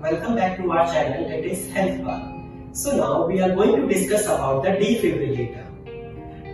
Welcome back to our channel, that is Health Bar. So now we are going to discuss about the defibrillator.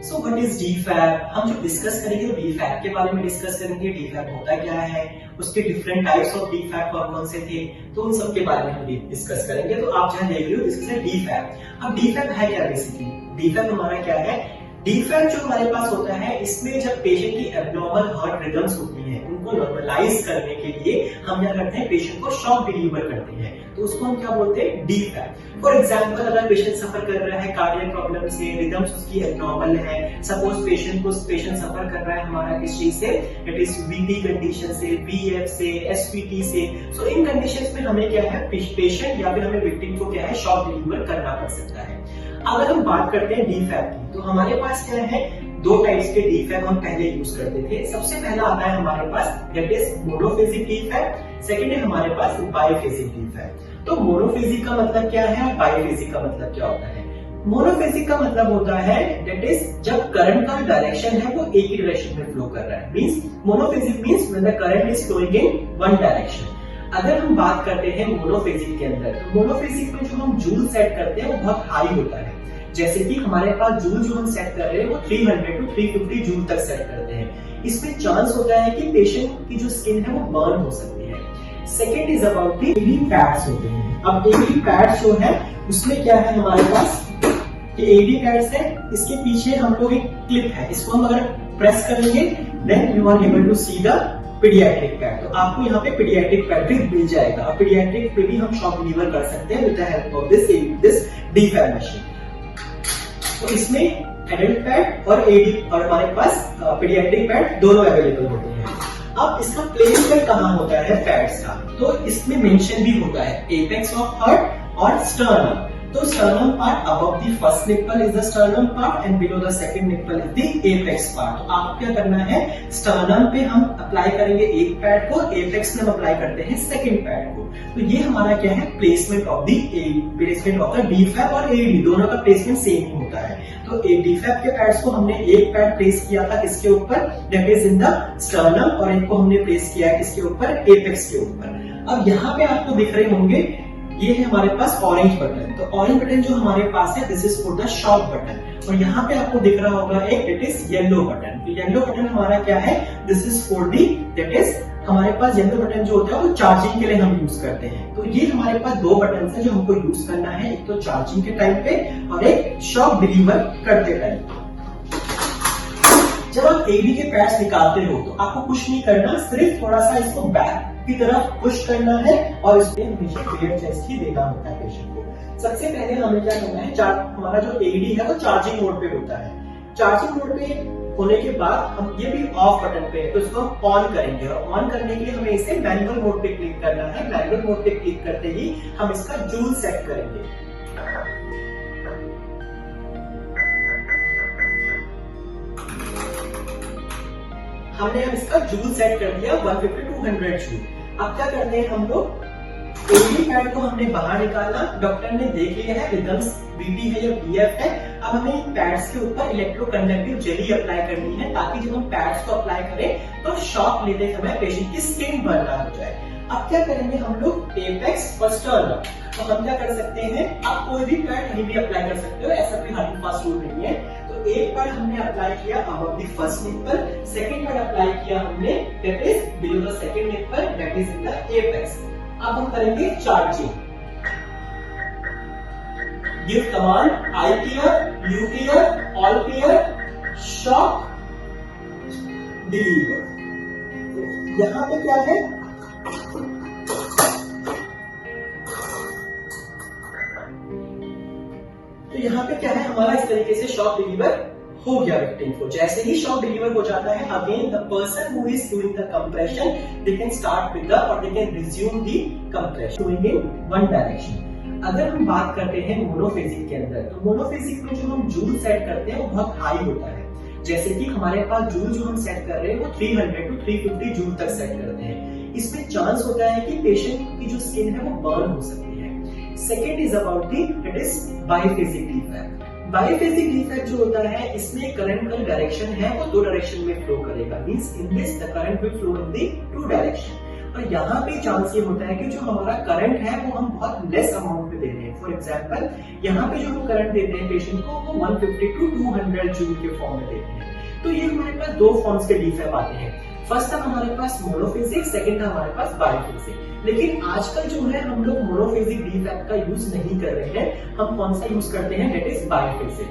So what is DFAB? हम जो discuss करेंगे DFAB के बारे में discuss करेंगे। DFAB होता क्या है, उसके डिफरेंट टाइप्स ऑफ DFAB कौन से थे, तो उन सब के बारे में हम डिस्कस करेंगे। तो आप जहाँ देख रहे हो दिस इज DFAB। अब DFAB है क्या बेसिकली? DFAB हमारा क्या है? DFAB जो हमारे पास होता है, इसमें जब पेशेंट की एब्नॉर्मल हार्ट रिदम्स होती हैं, उनको नॉर्मलाइज करने के लिए हम क्या करते हैं, पेशेंट को शॉक डिलीवर करते हैं, तो उसको हम क्या बोलते हैं, DFAB। फॉर एग्जांपल अगर पेशेंट सफर कर रहा है कार्डियक प्रॉब्लम से, रिदम्स उसकी एब्नॉर्मल है, सपोज पेशेंट सफर कर रहा है हमारा किस चीज से, इट इज VT कंडीशन से, VF से, SVT से। सो इन कंडीशंस में हमें क्या है, पेशेंट या फिर हमें विक्टिम को क्या है, शॉक डिलीवर करना पड़ सकता है। अगर हम बात करते हैं DFAB की, तो हमारे पास क्या है, दो टाइप्स के DFAB हम पहले यूज करते थे। सबसे पहला आता है हमारे पास that is monophasic DFAB, second है हमारे पास बाइफेजिक DFAB। तो मोनोफेजिक का मतलब क्या है और बाइफेजिक का मतलब क्या होता है? मोनोफेजिक का मतलब होता है दैट इज जब करंट का डायरेक्शन है वो एक ही डायरेक्शन में फ्लो कर रहा है, means monophasic means when the current is flowing in one direction. अगर हम बात करते हैं मोनोफेजिक के अंदर, तो मोनोफेजिक में जो हम जूल सेट करते हैं वो बहुत हाई होता है। जैसे कि हमारे पास जूल जो हम सेट कर रहे हैं वो 300 टू 350 जूल तक सेट करते हैं। इसमें चांस होता है कि पेशेंट की जो स्किन है वो बर्न हो सकती है। Second is about the AD pads होते हैं। अब AD पैड्स जो है उसमें क्या है हमारे पास, कि AD पैड्स है, इसके पीछे हम लोग एक क्लिप है, इसको हम अगर प्रेस करेंगे then you are able to see the paediatric pad. तो आपको यहाँ पे पीडियाट्रिक पैड भी मिल जाएगा। अब पीडियाट्रिक पे भी हम शॉक डिलीवर कर सकते हैं with the help of this DFAB machine. तो इसमें एडल्ट पैड और AD और हमारे पास पीडियाट्रिक पैड दोनों अवेलेबल होते हैं। अब इसका प्लेसमेंट कहाँ होता है पैड्स का, तो इसमें मेंशन भी होता है एपेक्स ऑफ हार्ट और स्टर्नम। तो sternum part above the first nipple is the sternum part and below the second nipple is the apex part. तो आपको क्या करना है, स्टर्नम पे हम अप्लाई करेंगे एक पैड को, एपेक्स में हम अप्लाई करते हैं सेकंड पैड को। तो ये हमारा क्या है, प्लेसमेंट ऑफ द DFAB और AD दोनों का प्लेसमेंट सेम ही होता है। तो DFAB के पैड्स को हमने एक पैड प्लेस किया था किसके ऊपर, that is in the sternum, और एक को हमने प्लेस किया है किसके ऊपर, एपेक्स के ऊपर। अब यहाँ पे आपको दिख रहे होंगे ये है हमारे पास ऑरेंज बटन। तो ऑरेंज बटन जो हमारे पास है this is for the shock button, और यहाँ पे आपको दिख रहा होगा एक इट इज येलो बटन। तो येलो बटन हमारा क्या है, this is for the that is हमारे पास येलो बटन जो होता है वो चार्जिंग के लिए हम यूज करते हैं। तो ये हमारे पास दो बटन है जो हमको यूज करना है, एक तो चार्जिंग के टाइम पे और एक शॉक डिलीवर करते टाइम पे। जब आप AD के पैड्स निकालते हो तो आपको कुछ नहीं करना, सिर्फ थोड़ा सा इसको बैक की तरफ पुश करना है और इसमें हमेशा क्लियर चेस्ट ही देना होता है पेशेंट को। सबसे पहले हमें क्या करना है, हमारा जो AD है वो चार्जिंग मोड पे होता है। चार्जिंग मोड पे होने के बाद हम ये भी ऑफ बटन पे है, तो इसको हम ऑन करेंगे, और ऑन करने के लिए हमें इसे मैनुअल मोड पे क्लिक करना है। मैनुअल मोड पे क्लिक करते ही हम इसका जूल सेट करेंगे। हमने अब इसका जूल सेट कर दिया 150-200 जूल। अब क्या करते हैं हम लोग, AD पैड को हमने बाहर निकाला, डॉक्टर ने देख लिया है रिदम्स VT है या VF है। अब हमें इन पैड्स के ऊपर इलेक्ट्रोकंडक्टिव जेली अप्लाई करनी है, ताकि जब हम पैड्स को अप्लाई करें तो शॉक लेते समय पेशेंट की स्किन बर्न ना हो जाए। अब क्या करेंगे हम लोग, एपेक्स और स्टर्नम। तो हम क्या कर सकते हैं, आप कोई भी पैड कहीं भी अप्लाई कर सकते हो, ऐसा कोई हार्ड एंड फास्ट रूल नहीं है। तो एक पैड हमने अप्लाई किया above the first nipple, second pad apply किया हमने that is below the second nipple, that is in the apex. अब हम करेंगे charging. Give command I clear, you clear, all clear, shock deliver. यहाँ पे क्या है, तो यहाँ पे क्या है, हमारा इस तरीके से शॉक डिलीवर हो गया विक्टिम को। जैसे ही शॉक डिलीवर हो जाता है, again the person who is doing the compression they can start with the और they can resume the compression doing in one direction. अगर हम बात करते हैं मोनोफेजिक के अंदर, तो मोनोफेजिक में जो हम जूल सेट करते हैं वो बहुत हाई होता है। जैसे कि हमारे पास जूल जो हम सेट कर रहे हैं वो 300 टू 350 जूल तक सेट करते हैं। इसमें चांस होता है कि पेशेंट की जो स्किन है वो बर्न हो सकती है। Second is about that is biphasic DFAB। Biphasic DFAB जो होता है, इसमें करंट का डायरेक्शन है वो दो डायरेक्शन में फ्लो करेगा, means in this the current will flow in the two direction. और यहाँ पे चांस ये होता है कि जो हमारा करंट है वो हम बहुत लेस अमाउंट पे दे रहे हैं। फॉर एग्जांपल यहाँ पे जो हम करंट देते हैं पेशेंट को वो 150 टू 200 जूल के फॉर्म में देते हैं। तो ये हमारे पास दो फॉर्म्स के डीफैब आते हैं। फर्स्ट था हमारे पास मोनोफेजिक, सेकंड था हमारे पास बाइफेजिक। लेकिन आजकल जो है हम लोग मोनोफेजिक डीफैब का यूज नहीं कर रहे हैं, हम कौन सा यूज करते हैं, दैट इज बाइफेजिक।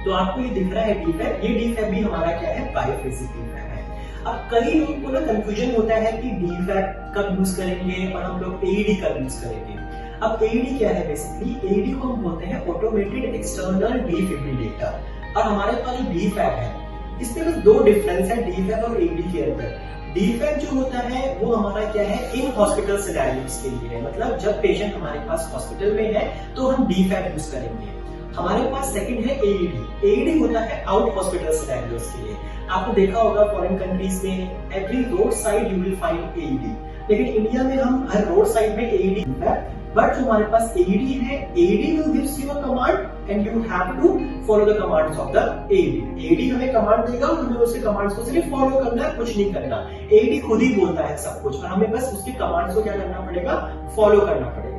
तो आपको ये दिख रहा है डीफैब, ये डीफैब भी हमारा क्या है, बाइफेजिक डीफैब है। अब कई लोगों को ना कंफ्यूजन होता है कि डीफैब कब यूज करेंगे और हम लोग एईडी कब यूज करेंगे। अब एईडी क्या है, बेसिकली एईडी को हम बोलते हैं ऑटोमेटेड एक्सटर्नल डिफिब्रिलेटर, और हमारे पास जो डीफैब है इसमें बस दो डिफरेंस है डीफैब और एईडी के अंदर। डीफैब जो होता है वो हमारा क्या है, इन हॉस्पिटल सिनेरियोस के लिए है, मतलब जब पेशेंट हमारे पास हॉस्पिटल में है तो हम डीफैब यूज करेंगे। हमारे पास सेकंड है एईडी। एईडी होता है आउट हॉस्पिटल सिनेरियोस के लिए। आपने देखा होगा फॉरेन कंट्रीज में every road side you will find AED, लेकिन इंडिया में हम हर रोड साइड में एईडी है, बट जो हमारे पास एईडी है, AED will gives you a command and you have to follow the commands of the AED. AED हमें कमांड देगा और हमें उसके कमांड्स को सिर्फ फॉलो करना है, कुछ नहीं करना। एईडी खुद ही बोलता है सब कुछ और हमें बस उसके कमांड्स को क्या करना पड़ेगा, फॉलो करना पड़ेगा।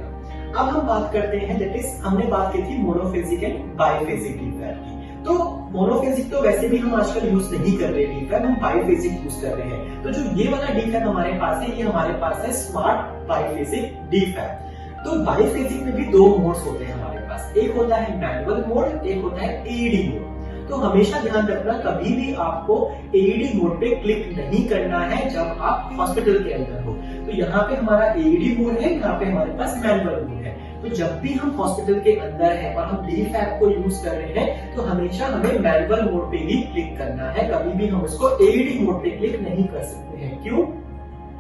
अब हम बात करते हैं, दैट इज हमने बात की थी मोनोफेजिक एंड बाइफेजिक डीफैब की। तो मोनोफेजिक तो वैसे भी हम आजकल यूज नहीं कर रहे डीफैब, हम बाइफेजिक यूज कर रहे हैं। तो जो ये वाला डीफैब हमारे पास है, ये हमारे पास है स्मार्ट बाइफेजिक डीफैब। तो बाइफेजिक में भी दो मोड्स होते हैं हमारे पास, एक होता है मैनुअल मोड, एक होता है एईडी मोड। तो हमेशा ध्यान रखना, कभी भी आपको एईडी मोड पे क्लिक नहीं करना है जब आप हॉस्पिटल के अंदर हो। तो यहाँ पे हमारा एईडी मोड है, यहाँ पे हमारे पास मैनुअल मोड है। तो जब भी हम हॉस्पिटल के अंदर हैं और हम डीफैब को यूज कर रहे हैं तो हमेशा हमें मैनुअल मोड पे ही क्लिक करना है, कभी भी हम इसको एईडी मोड पे क्लिक नहीं कर सकते हैं। क्यों?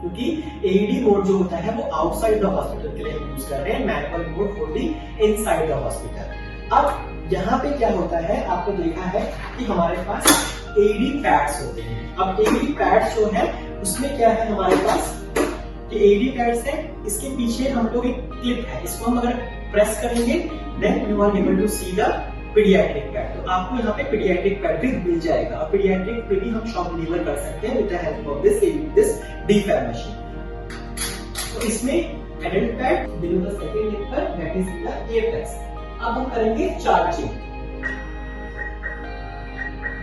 क्योंकि एईडी मोड जो होता है वो आउटसाइड द हॉस्पिटल के लिए यूज कर रहे हैं, manual mode only inside the hospital. अब यहाँ पे क्या होता है, आपको देखा है कि हमारे पास एईडी पैड्स होते हैं। अब एईडी पैड्स जो है उसमें क्या है हमारे पास, एईडी पैड्स है, इसके पीछे हम लोग एक क्लिप है, इसको हम अगर प्रेस करेंगे then you are able to see the paediatric pad. तो आपको यहाँ पे पीडियाट्रिक पैड भी मिल जाएगा और पीडियाट्रिक पे भी हम शॉक डिलीवर कर सकते हैं with the help of this defib machine. तो इसमें adult pad below the second lip पर, दैट इज द एपेक्स। अब हम करेंगे charging.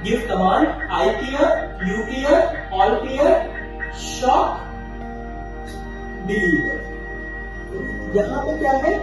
Give command I clear, you clear, all clear, shock deliver. यहाँ पे क्या है,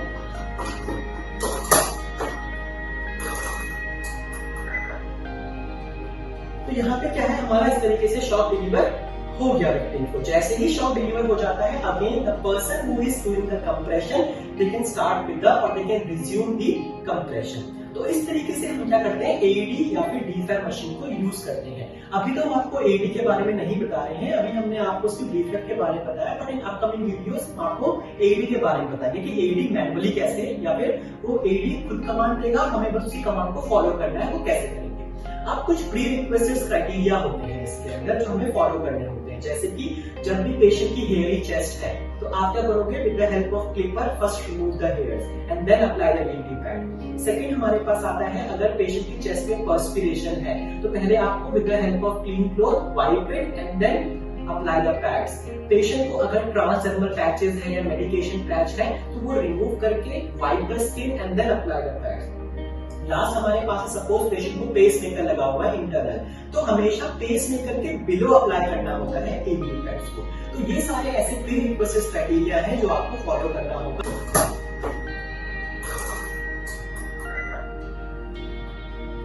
तो यहाँ पे क्या है हमारा, इस तरीके से शॉक डिलीवर हो गया विक्टिम को। जैसे ही शॉक डिलीवर हो जाता है, again the person who is doing the compression they can start with the और they can resume the compression. तो इस तरीके से हम क्या करते हैं, एईडी या फिर डीफैब मशीन को यूज करते हैं। अभी तो हम आपको एईडी के बारे में नहीं बता रहे हैं, अभी हमने आपको सिर्फ डीफैब के बारे में बताया, बट इन अपकमिंग वीडियोस आपको एईडी के बारे में बताएंगे कि एईडी मैनुअली कैसे, या फिर वो एईडी खुद कमांड देगा, हमें बस उसी कमांड को फॉलो करना है, वो कैसे करेंगे। अब कुछ प्री रिक्वेस्टेड क्राइटेरिया होते हैं इसके अंदर जो हमें फॉलो करने होते हैं, जैसे कि जब भी पेशेंट की हेयरी चेस्ट है तो आप क्या करोगे, with the help of clipper first remove the hairs and then apply the AED pad. Second हमारे पास आता है, अगर पेशेंट की चेस्ट में पर्सपिरेशन है तो पहले आपको with the help of clean cloth wipe it and then apply the pads. Patient को अगर ट्रांसडर्मल पैचेस है या मेडिकेशन पैच है तो वो रिमूव करके wipe the skin and then apply the pads. Last हमारे पास सपोज पेशेंट को पेस मेकर लगा हुआ है इंटरनल, तो हमेशा पेस मेकर के बिलो अप्लाई करना होता है एईडी पैड्स को। तो ये सारे ऐसे प्री रिक्वेस्टेड क्राइटेरिया है जो आपको फॉलो करना होगा।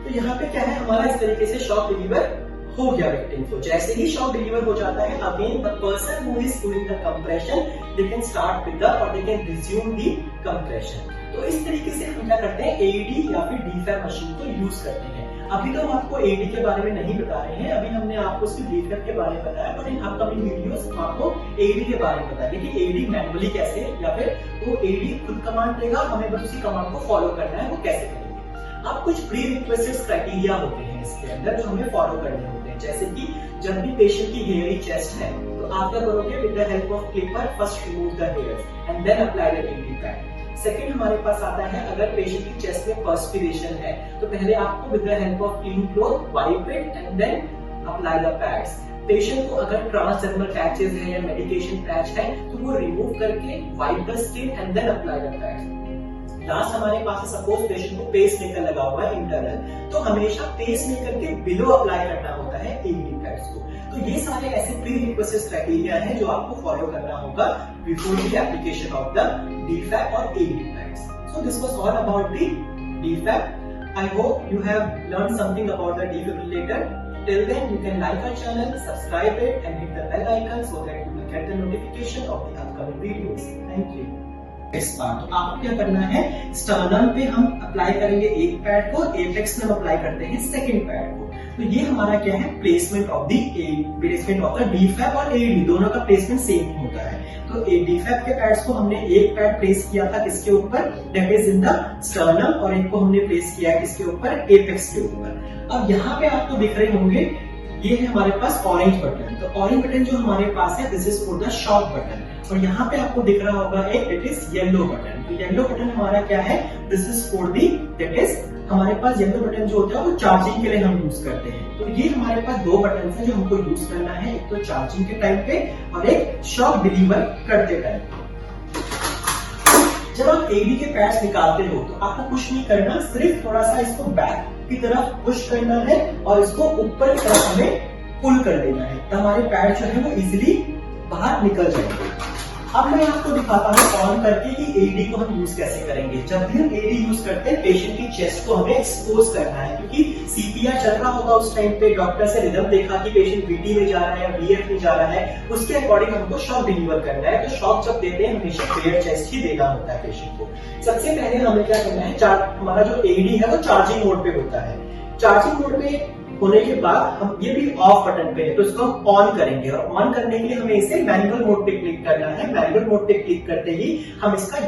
तो यहाँ पे क्या है हमारा, इस तरीके से शॉक डिलीवर हो गया विक्टिम को। जैसे ही शॉक डिलीवर हो जाता है, again the person who is doing the compression they can start with the और they can resume the compression. तो इस तरीके से हम क्या करते हैं, एईडी या फिर डीफैब मशीन को यूज करते हैं। अभी तो हम आपको एईडी के बारे में नहीं बता रहे हैं, अभी हमने आपको सिर्फ डीफैब के बारे में बताया, पर इन अपकमिंग वीडियोस आपको एईडी के बारे में बताएंगे कि एईडी मैनुअली कैसे, या फिर वो एईडी खुद कमांड देगा, हमें बस उसी कमांड को फॉलो करना है, वो कैसे करेंगे। अब कुछ प्री रिक्वेस्टेड क्राइटेरिया होते हैं इसके अंदर जो हमें फॉलो करने होते हैं, जैसे कि जब भी पेशेंट की हेयरी चेस्ट है तो आप क्या करोगे, with the help of clipper first remove the hairs and then apply the AED pad. Second हमारे पास आता है, अगर पेशेंट की चेस्ट में पर्सपिरेशन है तो पहले आपको with the help of clean cloth wipe it and then apply the pads. Patient को अगर ट्रांसडर्मल पैचेस है या मेडिकेशन पैच है तो वो रिमूव करके wipe the skin and then apply the patch. Last हमारे पास है सपोज पेशेंट को पेस मेकर लगा हुआ है इंटरनल, तो हमेशा पेस मेकर के बिलो अप्लाई करना होता है एईडी पैड्स को। तो ये सारे ऐसे प्री रिक्वेस्टेड क्राइटेरिया हैं जो आपको फॉलो करना होगा before the application of the defib और AED pads. So this was all about the defib. I hope you have learned something about the defibrillator. Till then, you can like our channel, subscribe it and hit the bell icon so that you will get the notification of the upcoming videos. Thank you. इस बार तो आपको क्या करना है, sternum पे हम apply करेंगे एक पैड को, एपेक्स में हम अप्लाई करते हैं सेकंड पैड को। तो ये हमारा क्या है, प्लेसमेंट ऑफ द डीफैप और एईडी दोनों का प्लेसमेंट सेम होता है। तो डीफैप के पैड्स को हमने एक पैड प्लेस किया था किसके ऊपर, that is in the sternum, और एक को हमने प्लेस किया है किसके ऊपर, एपेक्स के ऊपर। अब यहाँ पे आपको दिख रहे होंगे ये है हमारे पास ऑरेंज बटन। तो ऑरेंज बटन जो हमारे पास है this is for the shock button, और यहाँ पे आपको दिख रहा होगा एक इट इज येलो बटन। तो येलो बटन हमारा क्या है, this is for the that is हमारे पास येलो बटन जो होता है वो चार्जिंग के लिए हम यूज करते हैं। तो ये हमारे पास दो बटन है जो हमको यूज करना है, एक तो चार्जिंग के टाइम पे और एक शॉक डिलीवर करते टाइम पे। जब आप एईडी के पैड्स निकालते हो तो आपको कुछ नहीं करना, सिर्फ थोड़ा सा इसको बैक की तरफ पुश करना है और इसको ऊपर की तरफ हमें पुल कर देना है, तो हमारे पैड जो है वो इजीली बाहर निकल जाएंगे। अब मैं आपको दिखाता हूँ ऑन करके कि एईडी को हम यूज कैसे करेंगे। जब भी हम एईडी यूज करते हैं पेशेंट की चेस्ट को हमें एक्सपोज करना है, क्योंकि सीपीआर चल रहा होगा उस टाइम पे, डॉक्टर से रिदम देखा कि पेशेंट वीटी में जा रहा है या वीएफ में जा रहा है, उसके अकॉर्डिंग हमको शॉक डिलीवर करना है। तो शॉक जब देते हैं हमेशा बेयर चेस्ट ही देना होता है पेशेंट को। सबसे पहले हमें क्या करना है, हमारा जो एईडी है वो चार्जिंग मोड पे होता है। चार्जिंग मोड पे होने के बाद हम ये भी ऑफ बटन पे है तो इसको हम ऑन करेंगे, और ऑन करने के लिए हमें इसे मैनुअल मोड पे क्लिक करना है। मैनुअल मोड पे क्लिक करते ही हम इसका